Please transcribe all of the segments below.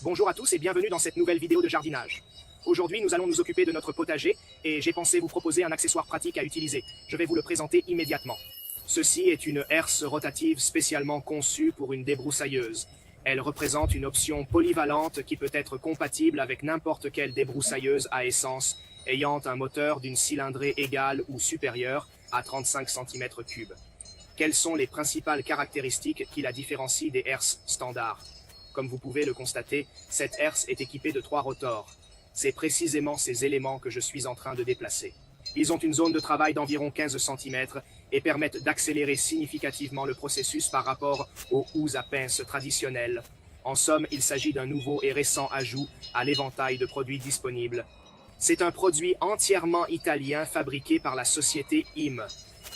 Bonjour à tous et bienvenue dans cette nouvelle vidéo de jardinage. Aujourd'hui, nous allons nous occuper de notre potager et j'ai pensé vous proposer un accessoire pratique à utiliser. Je vais vous le présenter immédiatement. Ceci est une herse rotative spécialement conçue pour une débroussailleuse. Elle représente une option polyvalente qui peut être compatible avec n'importe quelle débroussailleuse à essence ayant un moteur d'une cylindrée égale ou supérieure à 35 cm3. Quelles sont les principales caractéristiques qui la différencient des herses standards? Comme vous pouvez le constater, cette herse est équipée de 3 rotors. C'est précisément ces éléments que je suis en train de déplacer. Ils ont une zone de travail d'environ 15 cm et permettent d'accélérer significativement le processus par rapport aux houes à pince traditionnelles. En somme, il s'agit d'un nouveau et récent ajout à l'éventail de produits disponibles. C'est un produit entièrement italien fabriqué par la société IM.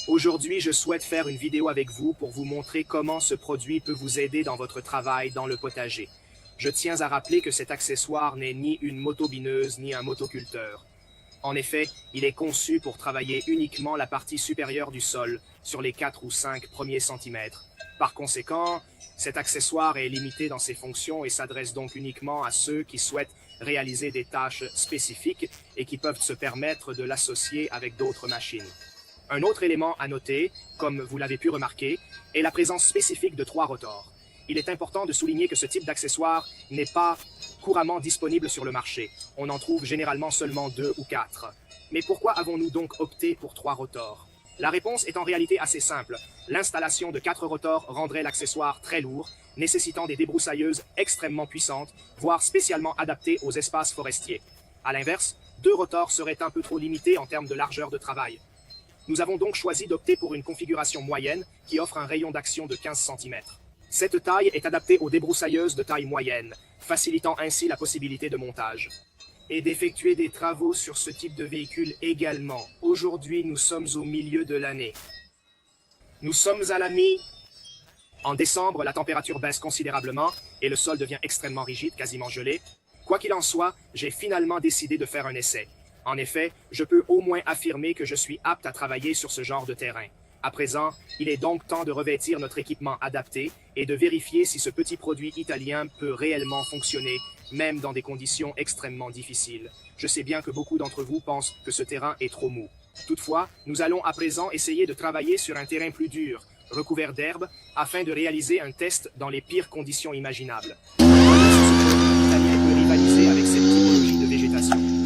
Aujourd'hui, je souhaite faire une vidéo avec vous pour vous montrer comment ce produit peut vous aider dans votre travail dans le potager. Je tiens à rappeler que cet accessoire n'est ni une motobineuse ni un motoculteur. En effet, il est conçu pour travailler uniquement la partie supérieure du sol, sur les 4 ou 5 premiers centimètres. Par conséquent, cet accessoire est limité dans ses fonctions et s'adresse donc uniquement à ceux qui souhaitent réaliser des tâches spécifiques et qui peuvent se permettre de l'associer avec d'autres machines. Un autre élément à noter, comme vous l'avez pu remarquer, est la présence spécifique de 3 rotors. Il est important de souligner que ce type d'accessoire n'est pas couramment disponible sur le marché. On en trouve généralement seulement 2 ou 4. Mais pourquoi avons-nous donc opté pour 3 rotors? La réponse est en réalité assez simple. L'installation de 4 rotors rendrait l'accessoire très lourd, nécessitant des débroussailleuses extrêmement puissantes, voire spécialement adaptées aux espaces forestiers. A l'inverse, 2 rotors seraient un peu trop limités en termes de largeur de travail. Nous avons donc choisi d'opter pour une configuration moyenne qui offre un rayon d'action de 15 cm. Cette taille est adaptée aux débroussailleuses de taille moyenne, facilitant ainsi la possibilité de montage. Et d'effectuer des travaux sur ce type de véhicule également. Aujourd'hui, nous sommes au milieu de l'année. Nous sommes à la mi. En décembre, la température baisse considérablement et le sol devient extrêmement rigide, quasiment gelé. Quoi qu'il en soit, j'ai finalement décidé de faire un essai. En effet, je peux au moins affirmer que je suis apte à travailler sur ce genre de terrain. À présent, il est donc temps de revêtir notre équipement adapté et de vérifier si ce petit produit italien peut réellement fonctionner, même dans des conditions extrêmement difficiles. Je sais bien que beaucoup d'entre vous pensent que ce terrain est trop mou. Toutefois, nous allons à présent essayer de travailler sur un terrain plus dur, recouvert d'herbe, afin de réaliser un test dans les pires conditions imaginables. L'Italien peut rivaliser avec cette typologie de végétation.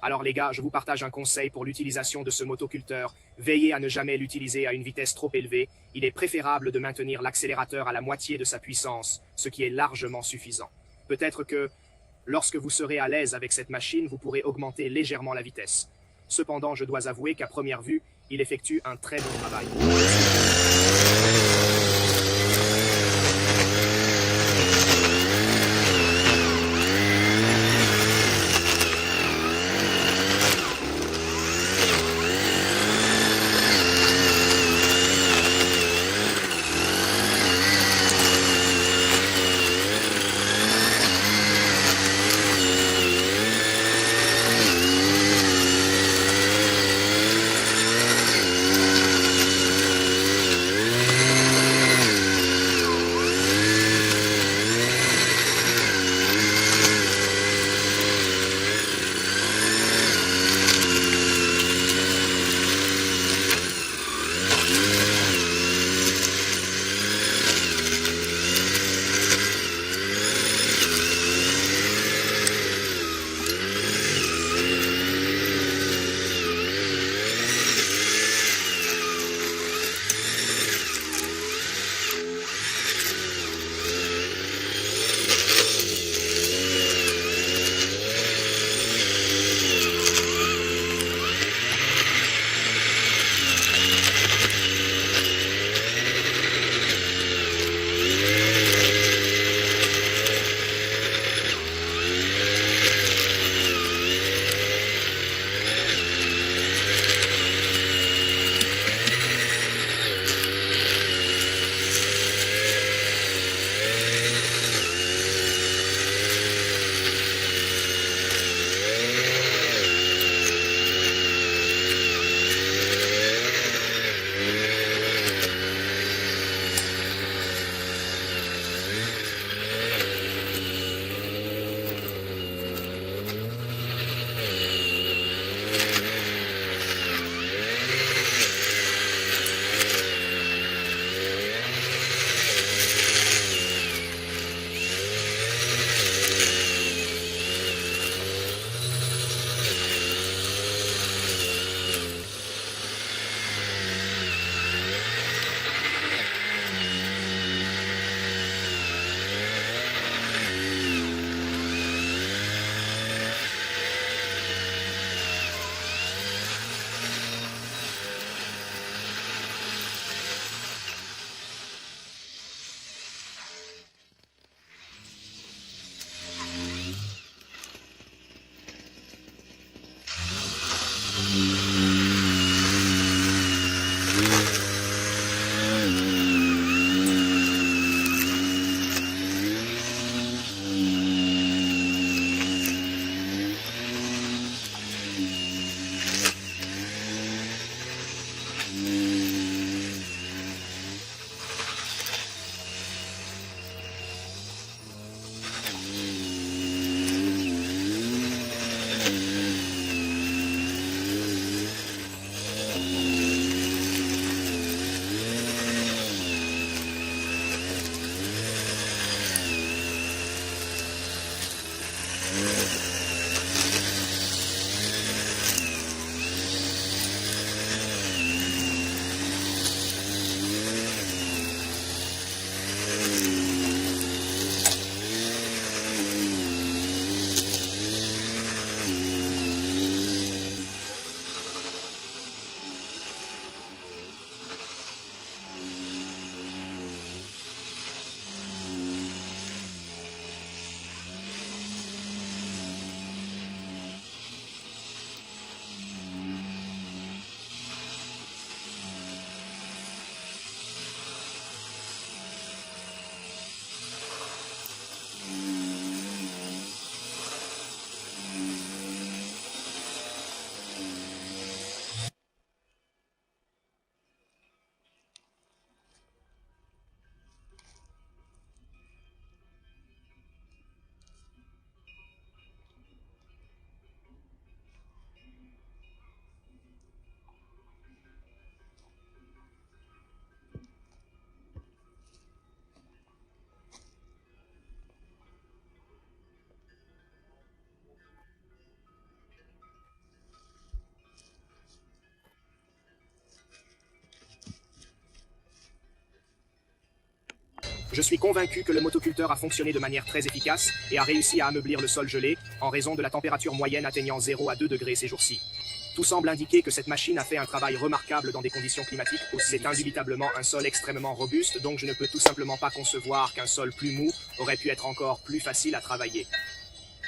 Alors les gars, je vous partage un conseil pour l'utilisation de ce motoculteur. Veillez à ne jamais l'utiliser à une vitesse trop élevée. Il est préférable de maintenir l'accélérateur à la moitié de sa puissance, ce qui est largement suffisant. Peut-être que, lorsque vous serez à l'aise avec cette machine, vous pourrez augmenter légèrement la vitesse. Cependant, je dois avouer qu'à première vue, Il effectue un très bon travail. Je suis convaincu que le motoculteur a fonctionné de manière très efficace et a réussi à ameublir le sol gelé en raison de la température moyenne atteignant 0 à 2 degrés ces jours-ci. Tout semble indiquer que cette machine a fait un travail remarquable dans des conditions climatiques. C'est indubitablement un sol extrêmement robuste, donc je ne peux tout simplement pas concevoir qu'un sol plus mou aurait pu être encore plus facile à travailler.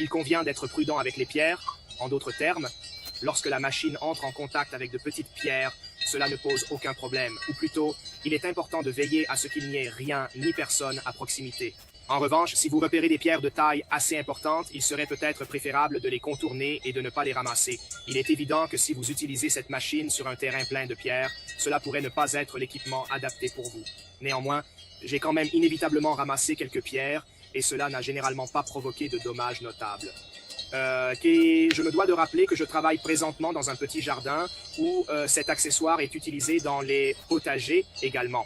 Il convient d'être prudent avec les pierres. En d'autres termes, lorsque la machine entre en contact avec de petites pierres, cela ne pose aucun problème. Ou plutôt, il est important de veiller à ce qu'il n'y ait rien ni personne à proximité. En revanche, si vous repérez des pierres de taille assez importante, il serait peut-être préférable de les contourner et de ne pas les ramasser. Il est évident que si vous utilisez cette machine sur un terrain plein de pierres, cela pourrait ne pas être l'équipement adapté pour vous. Néanmoins, j'ai quand même inévitablement ramassé quelques pierres, et cela n'a généralement pas provoqué de dommages notables. Je me dois de rappeler que je travaille présentement dans un petit jardin où cet accessoire est utilisé dans les potagers également.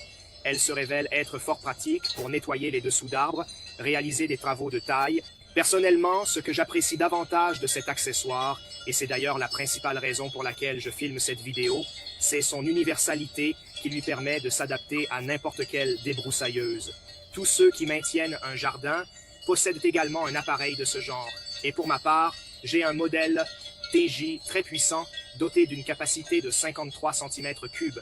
Elle se révèle être fort pratique pour nettoyer les dessous d'arbres, réaliser des travaux de taille. Personnellement, ce que j'apprécie davantage de cet accessoire, et c'est d'ailleurs la principale raison pour laquelle je filme cette vidéo, c'est son universalité qui lui permet de s'adapter à n'importe quelle débroussailleuse. Tous ceux qui maintiennent un jardin possèdent également un appareil de ce genre. Et pour ma part, j'ai un modèle TJ très puissant, doté d'une capacité de 53 cm3.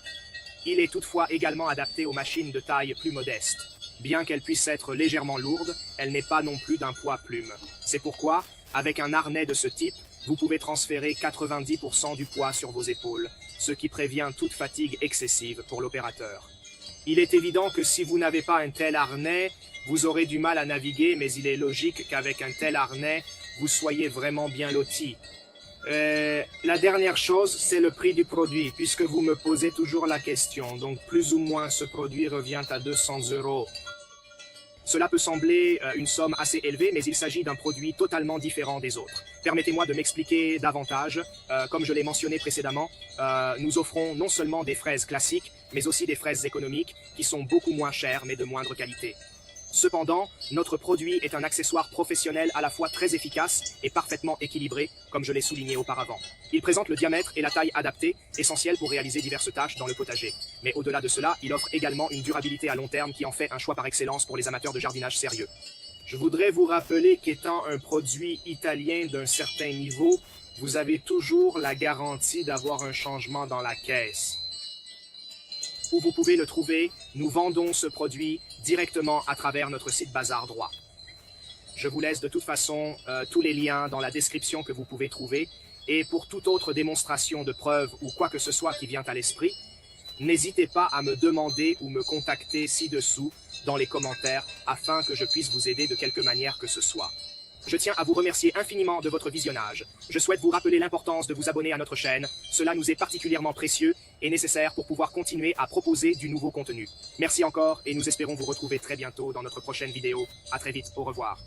Il est toutefois également adapté aux machines de taille plus modeste. Bien qu'elle puisse être légèrement lourde, elle n'est pas non plus d'un poids plume. C'est pourquoi, avec un harnais de ce type, vous pouvez transférer 90% du poids sur vos épaules, ce qui prévient toute fatigue excessive pour l'opérateur. Il est évident que si vous n'avez pas un tel harnais, vous aurez du mal à naviguer, mais il est logique qu'avec un tel harnais, vous soyez vraiment bien loti. La dernière chose, c'est le prix du produit, puisque vous me posez toujours la question. Donc, plus ou moins, ce produit revient à 200 €. Cela peut sembler une somme assez élevée, mais il s'agit d'un produit totalement différent des autres. Permettez-moi de m'expliquer davantage. Comme je l'ai mentionné précédemment, nous offrons non seulement des fraises classiques, mais aussi des fraises économiques, qui sont beaucoup moins chères, mais de moindre qualité. Cependant, notre produit est un accessoire professionnel à la fois très efficace et parfaitement équilibré, comme je l'ai souligné auparavant. Il présente le diamètre et la taille adaptés, essentiels pour réaliser diverses tâches dans le potager. Mais au-delà de cela, il offre également une durabilité à long terme qui en fait un choix par excellence pour les amateurs de jardinage sérieux. Je voudrais vous rappeler qu'étant un produit italien d'un certain niveau, vous avez toujours la garantie d'avoir un changement dans la caisse. Où vous pouvez le trouver, nous vendons ce produit directement à travers notre site Bazar Droit. Je vous laisse de toute façon tous les liens dans la description que vous pouvez trouver, et pour toute autre démonstration de preuve ou quoi que ce soit qui vient à l'esprit, n'hésitez pas à me demander ou me contacter ci-dessous dans les commentaires afin que je puisse vous aider de quelque manière que ce soit. Je tiens à vous remercier infiniment de votre visionnage. Je souhaite vous rappeler l'importance de vous abonner à notre chaîne. Cela nous est particulièrement précieux et nécessaire pour pouvoir continuer à proposer du nouveau contenu. Merci encore et nous espérons vous retrouver très bientôt dans notre prochaine vidéo. À très vite, au revoir.